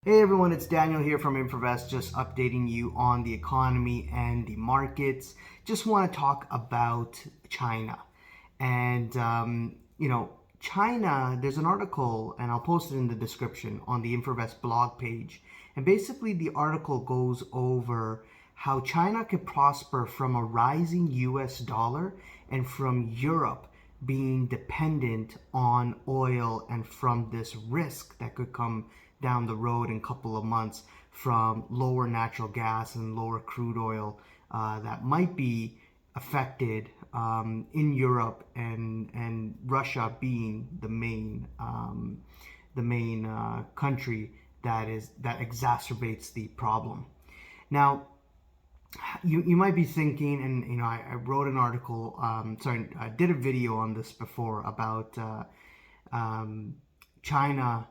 Hey everyone, it's Daniel here from Infovest, just updating you on the economy and the markets. Just want to talk about China. And, China, there's an article, and I'll post it in the description on the Infovest blog page. And basically, the article goes over how China could prosper from a rising US dollar and from Europe being dependent on oil and from this risk that could come down the road in a couple of months from lower natural gas and lower crude oil that might be affected in Europe and Russia being the main country that exacerbates the problem. Now, you might be thinking, and I wrote an article. I did a video on this before about China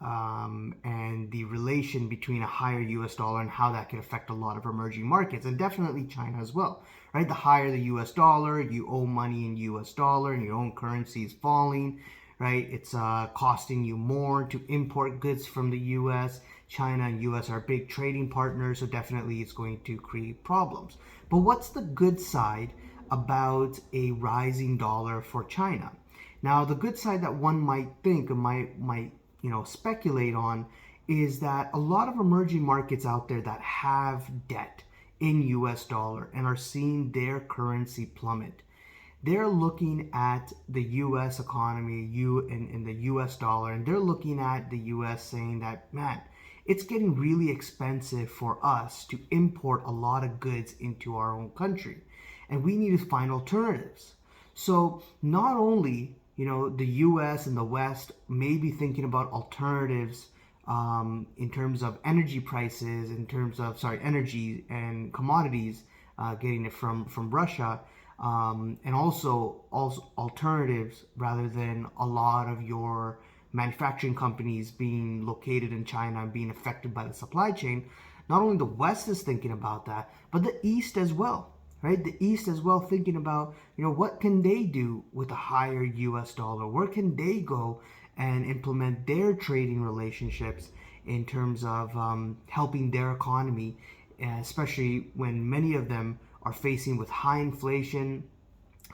and the relation between a higher US dollar and how that could affect a lot of emerging markets, and definitely China as well, right? The higher the US dollar, you owe money in US dollar and your own currency is falling, right? It's costing you more to import goods from the US. China and US are big trading partners, so definitely it's going to create problems. But what's the good side about a rising dollar for China? Now, the good side that one might think and might speculate on is that a lot of emerging markets out there that have debt in US dollar and are seeing their currency plummet, they're looking at the US economy in the US dollar, and they're looking at the US saying that, man, it's getting really expensive for us to import a lot of goods into our own country, and we need to find alternatives. So not only the US and the West may be thinking about alternatives in terms of energy prices, in terms of, energy and commodities, getting it from Russia, and also alternatives rather than a lot of your manufacturing companies being located in China and being affected by the supply chain. Not only the West is thinking about that, but the East as well. Right, the East as well, thinking about what can they do with a higher U.S. dollar? Where can they go and implement their trading relationships in terms of helping their economy, especially when many of them are facing with high inflation,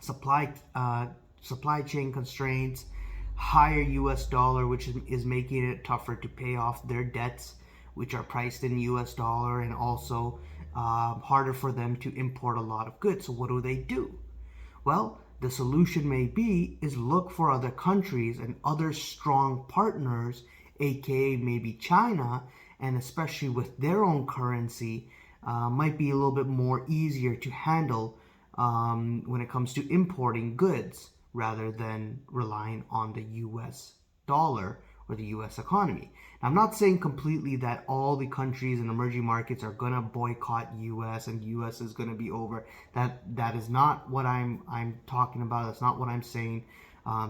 supply chain constraints, higher U.S. dollar, which is making it tougher to pay off their debts, which are priced in U.S. dollar, and also harder for them to import a lot of goods. So what do? Well, the solution may be is look for other countries and other strong partners, aka maybe China, and especially with their own currency, might be a little bit more easier to handle when it comes to importing goods rather than relying on the US dollar or the US economy. Now, I'm not saying completely that all the countries and emerging markets are going to boycott US and US is going to be over. That is not what I'm talking about. That's not what I'm saying.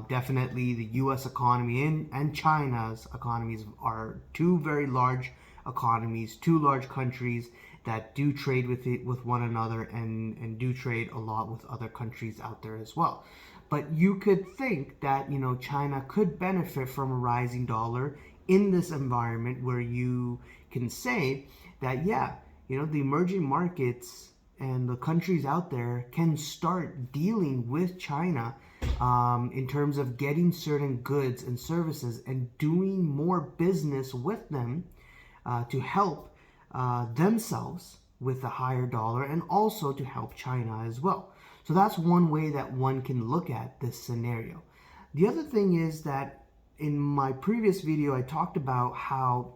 Definitely the US economy and China's economies are two very large economies, two large countries that do trade with one another and do trade a lot with other countries out there as well. But you could think that China could benefit from a rising dollar in this environment where you can say that the emerging markets and the countries out there can start dealing with China in terms of getting certain goods and services and doing more business with them to help themselves with a higher dollar and also to help China as well. So that's one way that one can look at this scenario. The other thing is that in my previous video, I talked about how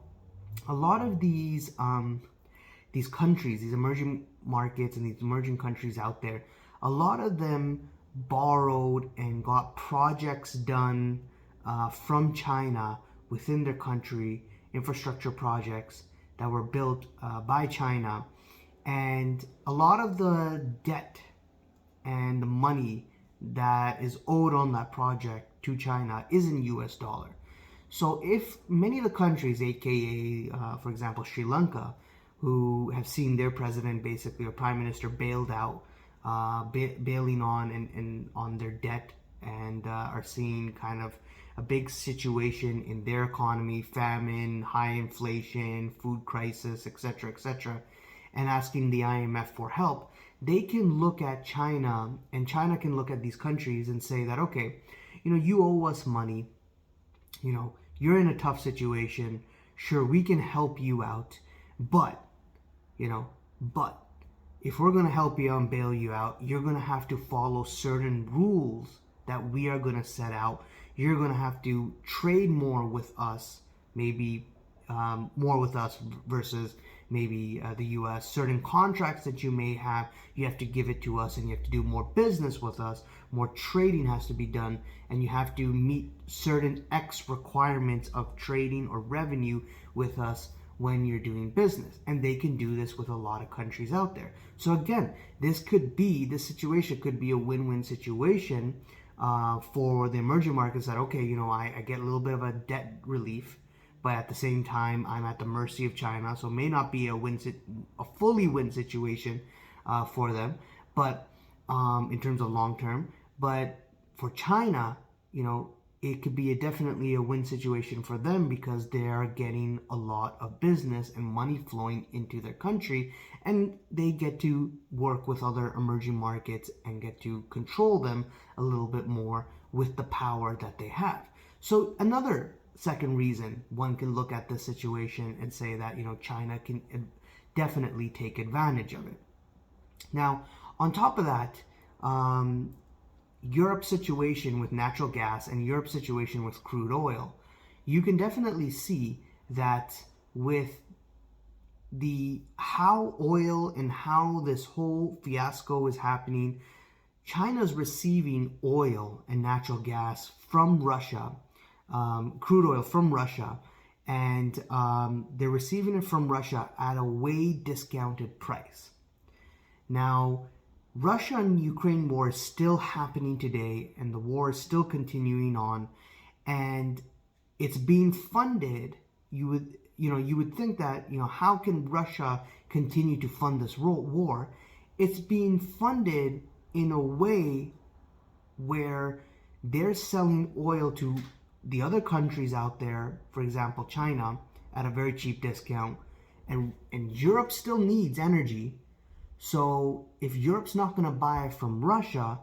a lot of these countries, these emerging markets and these emerging countries out there, a lot of them borrowed and got projects done from China within their country, infrastructure projects that were built by China. And a lot of the debt and the money that is owed on that project to China is in US dollar. So if many of the countries, aka for example Sri Lanka, who have seen their president basically or prime minister bailed out, bailing on and on their debt, and are seeing kind of a big situation in their economy, famine, high inflation, food crisis, etc., and asking the IMF for help, they can look at China, and China can look at these countries and say that, okay, you owe us money, you're in a tough situation. Sure, we can help you out, but, but if we're going to help you out and bail you out, you're going to have to follow certain rules that we are going to set out. You're going to have to trade more with us, maybe more with us versus maybe the US. Certain contracts that you may have, you have to give it to us, and you have to do more business with us. More trading has to be done, and you have to meet certain X requirements of trading or revenue with us when you're doing business. And they can do this with a lot of countries out there. So again, this situation could be a win-win situation for the emerging markets, that, okay, I get a little bit of a debt relief, but at the same time, I'm at the mercy of China. So it may not be a fully win situation for them, but in terms of long term. But for China, it could be definitely a win situation for them, because they are getting a lot of business and money flowing into their country, and they get to work with other emerging markets and get to control them a little bit more with the power that they have. So another second reason one can look at this situation and say that, China can definitely take advantage of it. Now, on top of that, Europe's situation with natural gas and Europe's situation with crude oil, you can definitely see that with how oil and how this whole fiasco is happening, China's receiving oil and natural gas from Russia, crude oil from Russia, and they're receiving it from Russia at a way discounted price. Now, Russia and Ukraine war is still happening today, and the war is still continuing on, and it's being funded. You would think that, how can Russia continue to fund this war? It's being funded in a way where they're selling oil to the other countries out there, for example, China, at a very cheap discount, and Europe still needs energy. So if Europe's not going to buy from Russia,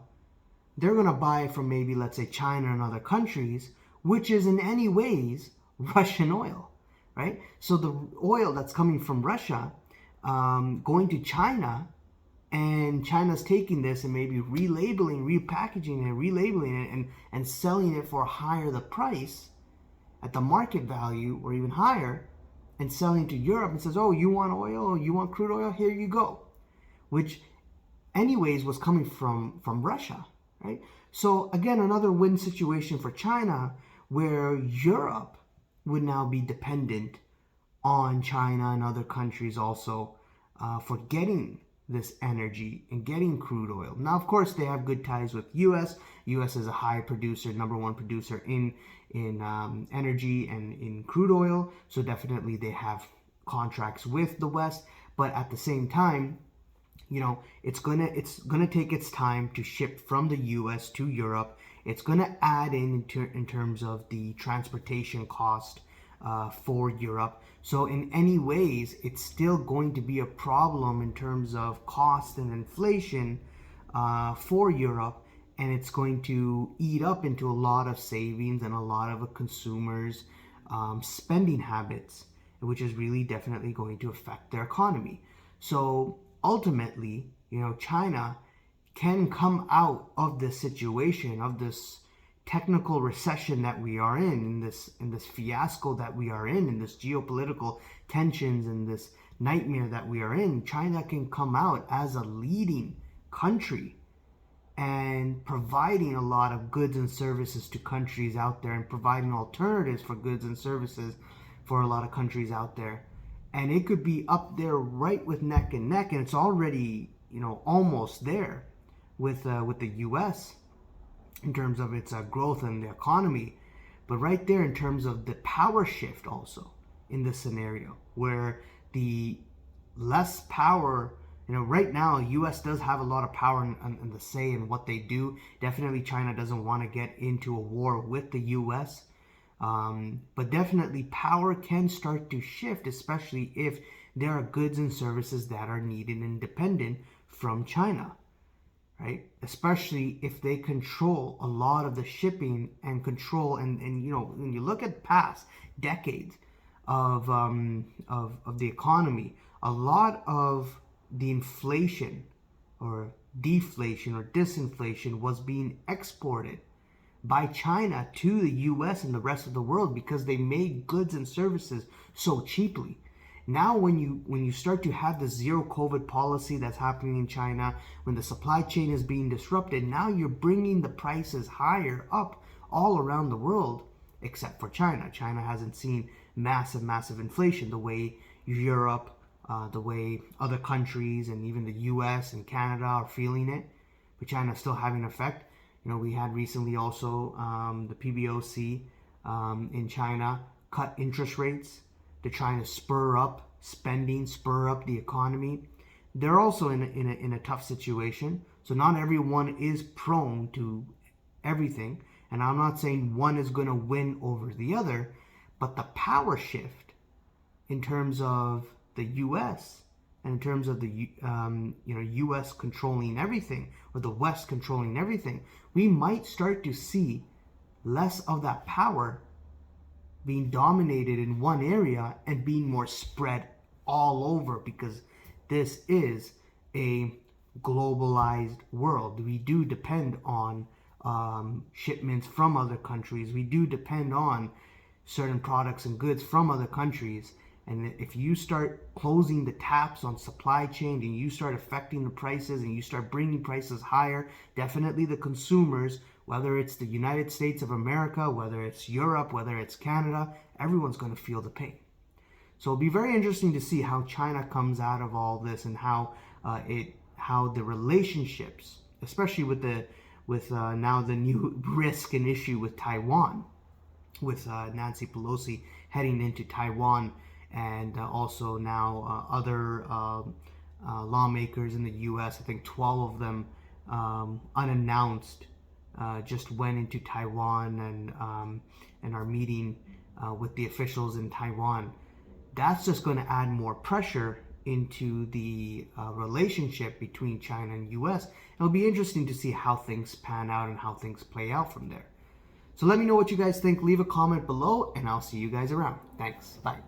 they're going to buy from maybe, let's say, China and other countries, which is in any ways Russian oil, right? So the oil that's coming from Russia, going to China, and China's taking this and maybe relabeling, repackaging it, relabeling it, and selling it for higher the price at the market value or even higher, and selling to Europe and says, oh, you want oil? You want crude oil? Here you go. Which anyways was coming from Russia, right? So again, another win situation for China, where Europe would now be dependent on China and other countries also for getting this energy and getting crude oil. Now, of course, they have good ties with US. US is a high producer, number one producer in energy and in crude oil. So definitely they have contracts with the West. But at the same time, it's gonna take its time to ship from the U.S. to Europe. It's gonna add in terms of the transportation cost for Europe. So in any ways, it's still going to be a problem in terms of cost and inflation for Europe, and it's going to eat up into a lot of savings and a lot of consumers' spending habits, which is really definitely going to affect their economy. So ultimately, China can come out of this situation, of this technical recession that we are in this fiasco that we are in this geopolitical tensions and this nightmare that we are in. China can come out as a leading country and providing a lot of goods and services to countries out there, and providing alternatives for goods and services for a lot of countries out there. And it could be up there right with neck and neck, and it's already, almost there with the U.S. in terms of its growth and the economy, but right there in terms of the power shift also in this scenario, where the less power, right now, U.S. does have a lot of power in the say in what they do. Definitely China doesn't want to get into a war with the U.S., But definitely power can start to shift, especially if there are goods and services that are needed and dependent from China, right? Especially if they control a lot of the shipping and control, and you know, when you look at past decades of the economy, a lot of the inflation or deflation or disinflation was being exported by China to the US and the rest of the world because they made goods and services so cheaply. Now when you start to have the zero COVID policy that's happening in China, when the supply chain is being disrupted, now you're bringing the prices higher up all around the world except for China. China hasn't seen massive inflation the way Europe, the way other countries and even the US and Canada are feeling it, but China is still having an effect. You know, we had recently also the PBOC in China cut interest rates. They're trying to spur up spending, spur up the economy. They're also in a tough situation. So not everyone is prone to everything. And I'm not saying one is going to win over the other, but the power shift in terms of the U.S. and in terms of the U.S. controlling everything, or the West controlling everything, we might start to see less of that power being dominated in one area and being more spread all over, because this is a globalized world. We do depend on shipments from other countries. We do depend on certain products and goods from other countries. And if you start closing the taps on supply chain and you start affecting the prices and you start bringing prices higher, definitely the consumers, whether it's the United States of America, whether it's Europe, whether it's Canada, everyone's going to feel the pain. So it'll be very interesting to see how China comes out of all this and how the relationships, especially with now the new risk and issue with Taiwan, with Nancy Pelosi heading into Taiwan, and also now other lawmakers in the U.S. I think 12 of them unannounced just went into Taiwan and are meeting with the officials in Taiwan. That's just going to add more pressure into the relationship between China and U.S. It'll be interesting to see how things pan out and how things play out from there. So let me know what you guys think. Leave a comment below, and I'll see you guys around. Thanks. Bye.